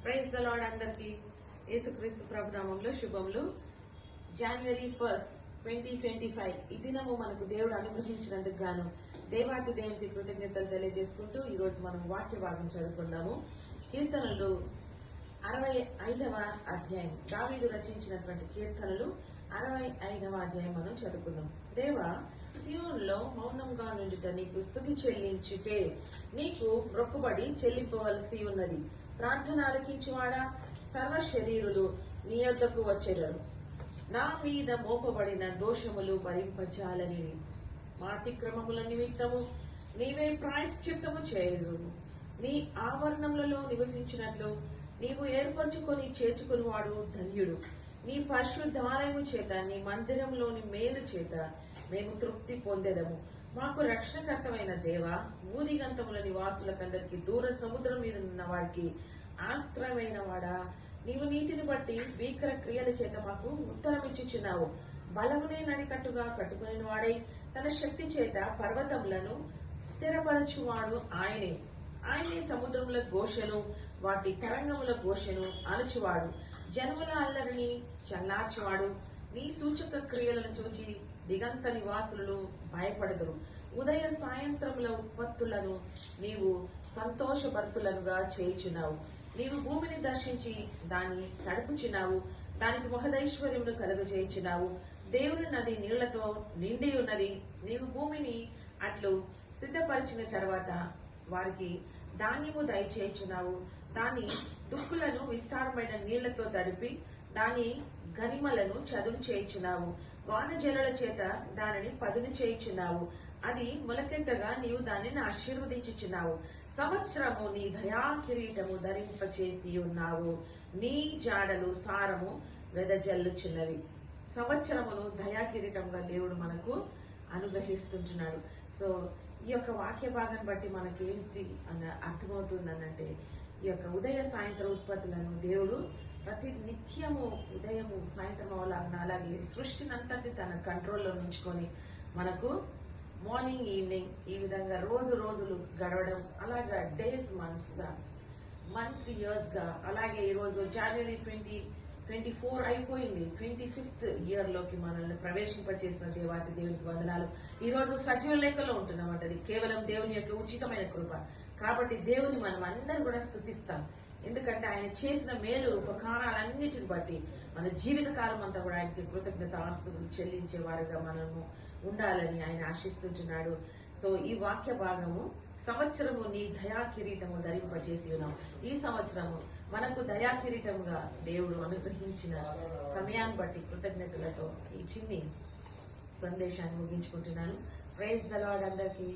Praise the lord అందరికి యేసుక్రీస్తు ప్రభు నామములో శుభములు. January 1st, 2025 ఈ దినము మనకు దేవుడు అనుగ్రహించినందుకు గాను దేవాతి దేవునికి కృతజ్ఞతలు తెలియజేసుకుంటూ ఈ రోజు మనం వాక్య భాగం చదువుకుందాము. కీర్తనలు 65వ అధ్యాయం, దావీదు రచించినటువంటి కీర్తనలు 65వ అధ్యాయం మనం చదువుకుందాం. దేవా, సియోనులో మౌనంగా నుండుట నీకు స్తుతి చెల్లించుటే నీకు మొక్కుబడి చెల్లింపవలసి ఉన్నది. ప్రార్థన ఆలకించువాడా, సర్వ శరీరులు నీ యొద్దకు వచ్చెదరు. నా మీద మోపబడిన దోషములు భరింపజాలని మా అతిక్రమముల నిమిత్తము నీవే ప్రాయశ్చిత్తము చేయదు. నీ ఆవరణములలో నివసించినట్లు నీవు ఏర్పరచుకొని చేర్చుకుని వాడు ధన్యుడు. నీ పరిశుద్ధాలయము చేత, నీ మందిరంలోని మేలు చేత మేము తృప్తి పొందెదము. మాకు రక్షణకర్తమైన దేవా, ఊదిగంతముల నివాసులకందరికి, దూర సముద్రం మీద ఉన్న వారికి ఆశ్రయమైన వాడా, నీవు నీతిని బట్టి భీకర క్రియల చేత మాకు ఉత్తరం ఇచ్చుచున్నావు. బలమునే నడికట్టుగా కట్టుకుని వాడై తన శక్తి చేత పర్వతములను స్థిరపరచువాడు ఆయనే. ఆయనే సముద్రముల ఘోషను, వాటి తరంగముల ఘోషను అణచువాడు. జనముల అల్లరిని చల్లార్చువాడు. నీ సూచక క్రియలను చూచి దిగంత నివాసులు భయపడదురు. ఉదయ సాయంత్రముల ఉత్పత్తులను నీవు సంతోషభర్తులనుగా చేయుచున్నావు. నీవు భూమిని దర్శించి దాన్ని తడుపుచున్నావు. దానికి మహదైశ్వర్యమును కలుగజేయుచున్నావు. దేవుని నది నీళ్లతో నిండి ఉన్నది. నీవు భూమిని అట్లు సిద్ధపరిచిన తర్వాత వారికి ధాన్యము దయచేయుచున్నావు. దాని దుక్కులను విస్తారమైన నీళ్లతో తడిపి దాని గనిమలను చదును చేయుచున్నావు. వానజలుల చేత దానిని పదును చేయుచున్నావు. అది మొలకెత్తగా నీవు దానిని ఆశీర్వదించుచున్నావు. సంవత్సరము నీ దయా కిరీటము ధరింపచేసి ఉన్నావు. నీ జాడలు సారము వెదజల్లుచున్నవి. సంవత్సరమును దయా కిరీటంగా దేవుడు మనకు అనుగ్రహిస్తుంటున్నాడు. సో ఈ యొక్క వాక్య భాగాన్ని బట్టి మనకేంటి అన్న అర్థమవుతుందనంటే, ఈ యొక్క ఉదయ సాయంత్రం ఉత్పత్తులను దేవుడు ప్రతి నిత్యము ఉదయము సాయంత్రం అవలాగా అలాగే సృష్టినంతటి తన కంట్రోల్లో ఉంచుకొని మనకు మార్నింగ్ ఈవినింగ్ ఈ విధంగా రోజులు గడవడం, అలాగా డేస్ మంత్స్ ఇయర్స్ గా, అలాగే ఈరోజు January 2024 అయిపోయింది. 25th ఇయర్ లోకి మనల్ని ప్రవేశింపచేసిన దేవాతి దేవునికి వందనాలు. ఈ రోజు సజీవ లేఖలో ఉంటున్నామంట. అది కేవలం దేవుని యొక్క ఉచితమైన కృప. కాబట్టి దేవుని మనం అందరూ కూడా స్తుతిస్తాం. ఎందుకంటే ఆయన చేసిన మేలు ఉపకారాలన్నిటిని బట్టి మన జీవిత కాలం అంతా కూడా ఆయనకి కృతజ్ఞత ఆస్తులు చెల్లించే వారుగా మనము ఉండాలని ఆయన ఆశిస్తుంటున్నాడు. సో ఈ వాక్య భాగము, సంవత్సరము నీ దయా కిరీటము ధరింపచేసి ఉన్నాం. ఈ సంవత్సరము మనకు దయా కిరీటముగా దేవుడు అనుగ్రహించిన సమయాన్ని బట్టి కృతజ్ఞతలతో ఈ చిన్ని సందేశాన్ని ముగించుకుంటున్నాను. ప్రైజ్ ద లార్డ్ అందరికీ.